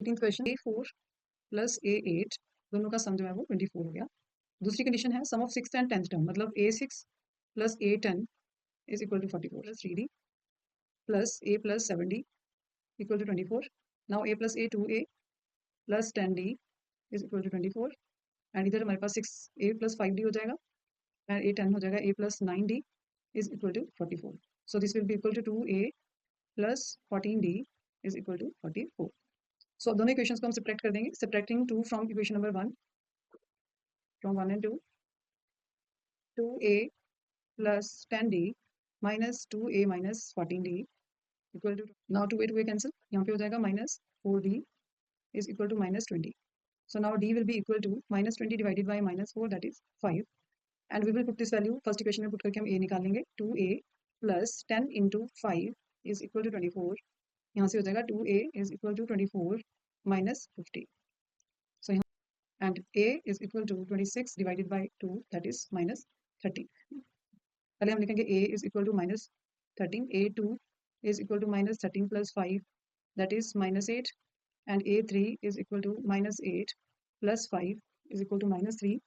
18th question, A4 plus A8 दोनों का सम जो है वो 24 हो गया। दूसरी कंडीशन है सम of 6th and 10th term, मतलब A6 plus A10 is equal to 44 plus 3D plus A plus 7D equal to 24. Now A plus A 2A plus 10D is equal to 24 and इधर हमारे पास 6A plus 5D हो जाएगा and A10 हो जाएगा A plus 9D is equal to 44. So this will be equal to 2A plus 14D is equal to 44. So दोनों equations को हम subtract कर देंगे. Subtracting 2 from equation number 1 from 1 and 2, 2A plus 10D minus 2A minus 14D equal to, now 2A cancel, यहाँ पे हो जाएगा minus 4D is equal to minus 20. So now D will be equal to minus 20 divided by minus 4, that is 5, and we will put this value first equation में put करके हम A निकालेंगे. 2A plus 10 into 5 is equal to 24. यहाँ से हो जाएगा 2A is equal to 24 minus 50. So यहाँ and A is equal to 26 divided by 2, that is minus 30. पहले हम लिखेंगे A is equal to minus 13, A2 is equal to minus 13 plus 5, that is minus 8, and A3 is equal to minus 8 plus 5 is equal to minus 3,